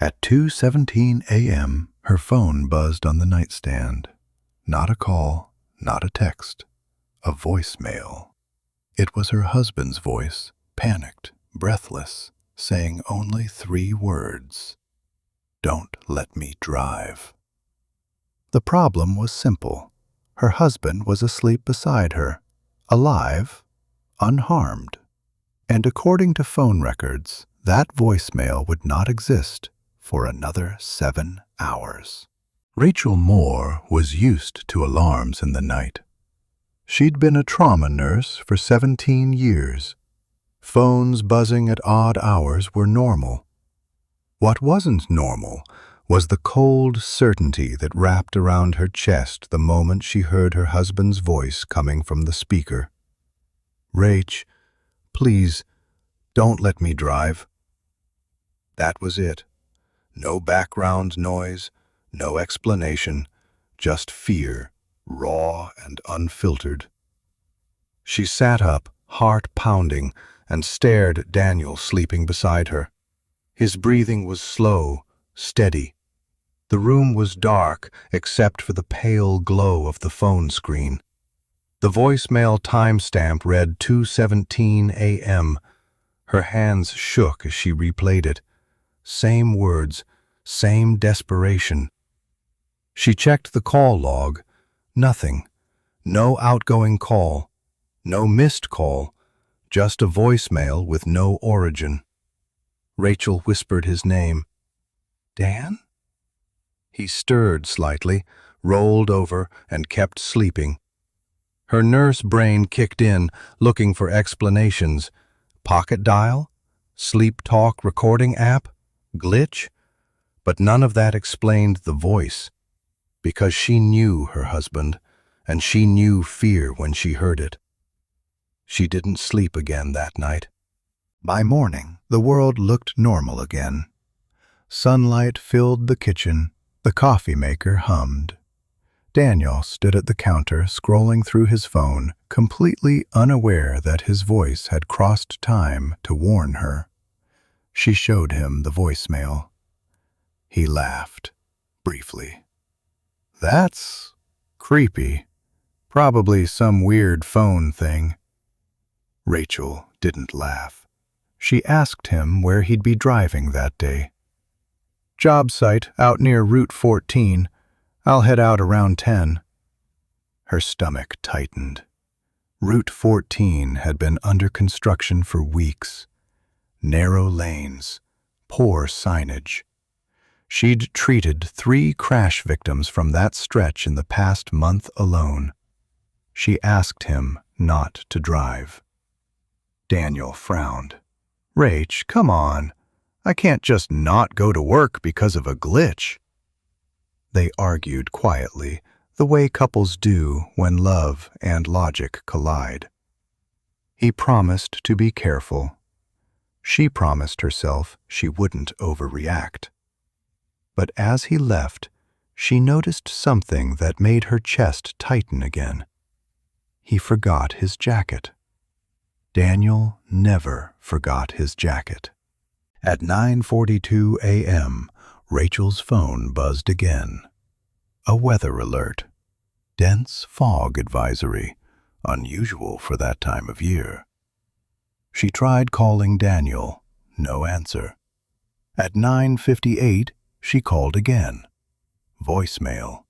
At 2:17 a.m., her phone buzzed on the nightstand. Not a call, not a text, a voicemail. It was her husband's voice, panicked, breathless, saying only 3 words. "Don't let me drive." The problem was simple. Her husband was asleep beside her, alive, unharmed. And according to phone records, that voicemail would not exist for another 7 hours. Rachel Moore was used to alarms in the night. She'd been a trauma nurse for 17 years. Phones buzzing at odd hours were normal. What wasn't normal was the cold certainty that wrapped around her chest the moment she heard her husband's voice coming from the speaker. "Rach, please, don't let me drive." That was it. No background noise, no explanation, just fear, raw and unfiltered. She sat up, heart pounding, and stared at Daniel sleeping beside her. His breathing was slow, steady. The room was dark except for the pale glow of the phone screen. The voicemail timestamp read 2:17 a.m. Her hands shook as she replayed it. Same words, same desperation. She checked the call log. Nothing. No outgoing call. No missed call. Just a voicemail with no origin. Rachel whispered his name. "Dan?" He stirred slightly, rolled over, and kept sleeping. Her nurse brain kicked in, looking for explanations. Pocket dial? Sleep talk recording app? Glitch? But none of that explained the voice, because she knew her husband, and she knew fear when she heard it. She didn't sleep again that night. By morning, the world looked normal again. Sunlight filled the kitchen. The coffee maker hummed. Daniel stood at the counter, scrolling through his phone, completely unaware that his voice had crossed time to warn her. She showed him the voicemail. He laughed, briefly. "That's creepy. Probably some weird phone thing." Rachel didn't laugh. She asked him where he'd be driving that day. "Job site out near Route 14. I'll head out around 10. Her stomach tightened. Route 14 had been under construction for weeks. Narrow lanes, poor signage. She'd treated 3 crash victims from that stretch in the past month alone. She asked him not to drive. Daniel frowned. "Rach, come on. I can't just not go to work because of a glitch." They argued quietly, the way couples do when love and logic collide. He promised to be careful. She promised herself she wouldn't overreact. But as he left, she noticed something that made her chest tighten again. He forgot his jacket. Daniel never forgot his jacket. At 9:42 a.m., Rachel's phone buzzed again. A weather alert. Dense fog advisory, unusual for that time of year. She tried calling Daniel, no answer. At 9:58, she called again. Voicemail.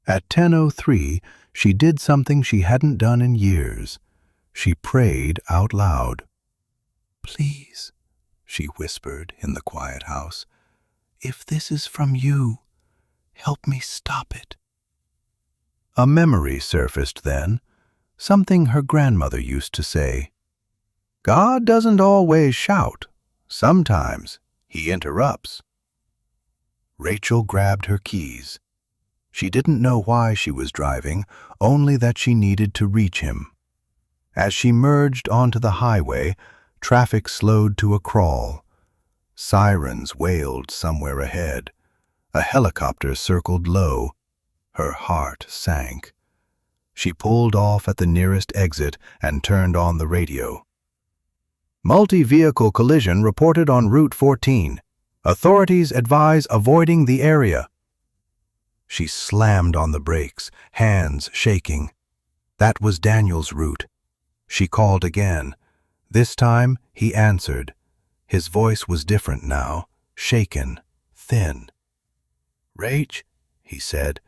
At 10:03, she did something she hadn't done in years. She prayed out loud. "Please," she whispered in the quiet house, "if this is from you, help me stop it." A memory surfaced then, something her grandmother used to say. "God doesn't always shout. Sometimes he interrupts." Rachel grabbed her keys. She didn't know why she was driving, only that she needed to reach him. As she merged onto the highway, traffic slowed to a crawl. Sirens wailed somewhere ahead. A helicopter circled low. Her heart sank. She pulled off at the nearest exit and turned on the radio. "Multi-vehicle collision reported on Route 14. Authorities advise avoiding the area." She slammed on the brakes, hands shaking. That was Daniel's route. She called again. This time he answered. His voice was different now, shaken, thin. "Rach," he said,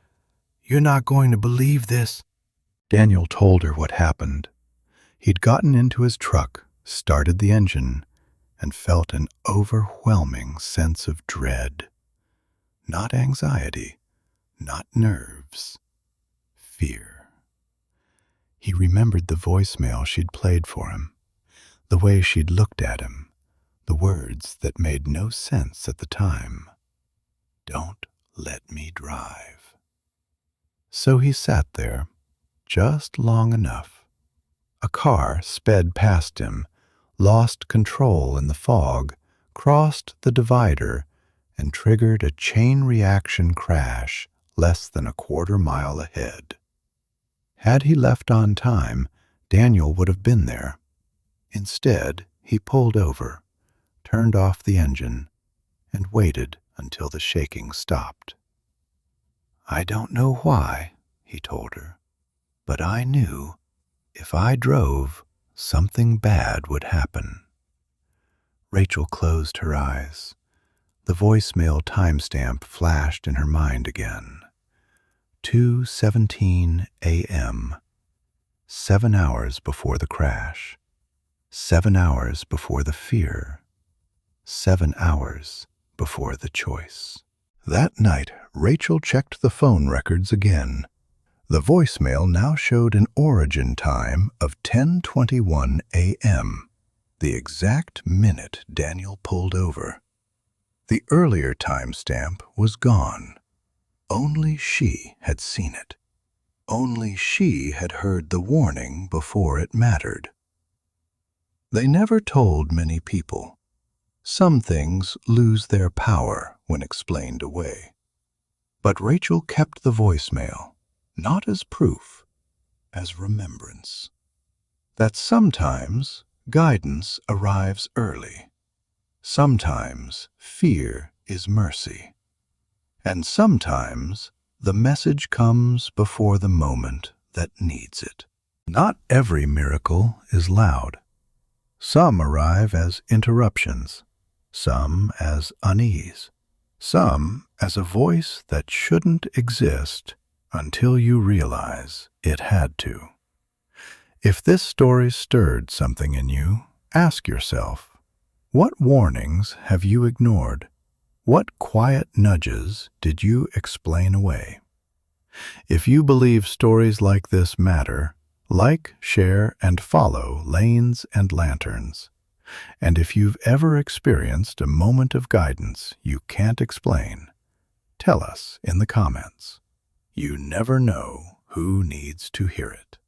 "you're not going to believe this." Daniel told her what happened. He'd gotten into his truck, started the engine, and felt an overwhelming sense of dread. Not anxiety, not nerves, fear. He remembered the voicemail she'd played for him, the way she'd looked at him, the words that made no sense at the time. "Don't let me drive." So he sat there, just long enough. A car sped past him, lost control in the fog, crossed the divider, and triggered a chain reaction crash less than a quarter-mile ahead. Had he left on time, Daniel would have been there. Instead, he pulled over, turned off the engine, and waited until the shaking stopped. "I don't know why," he told her, "but I knew if I drove, something bad would happen." Rachel closed her eyes. The voicemail timestamp flashed in her mind again. 2:17 a.m. 7 hours before the crash. 7 hours before the fear. 7 hours before the choice. That night, Rachel checked the phone records again. The voicemail now showed an origin time of 10:21 a.m., the exact minute Daniel pulled over. The earlier timestamp was gone. Only she had seen it. Only she had heard the warning before it mattered. They never told many people. Some things lose their power when explained away. But Rachel kept the voicemail, not as proof, as remembrance. That sometimes guidance arrives early. Sometimes fear is mercy. And sometimes the message comes before the moment that needs it. Not every miracle is loud. Some arrive as interruptions, some as unease, some as a voice that shouldn't exist until you realize it had to. If this story stirred something in you, ask yourself, what warnings have you ignored? What quiet nudges did you explain away? If you believe stories like this matter, like, share, and follow Lanes and Lanterns. And if you've ever experienced a moment of guidance you can't explain, tell us in the comments. You never know who needs to hear it.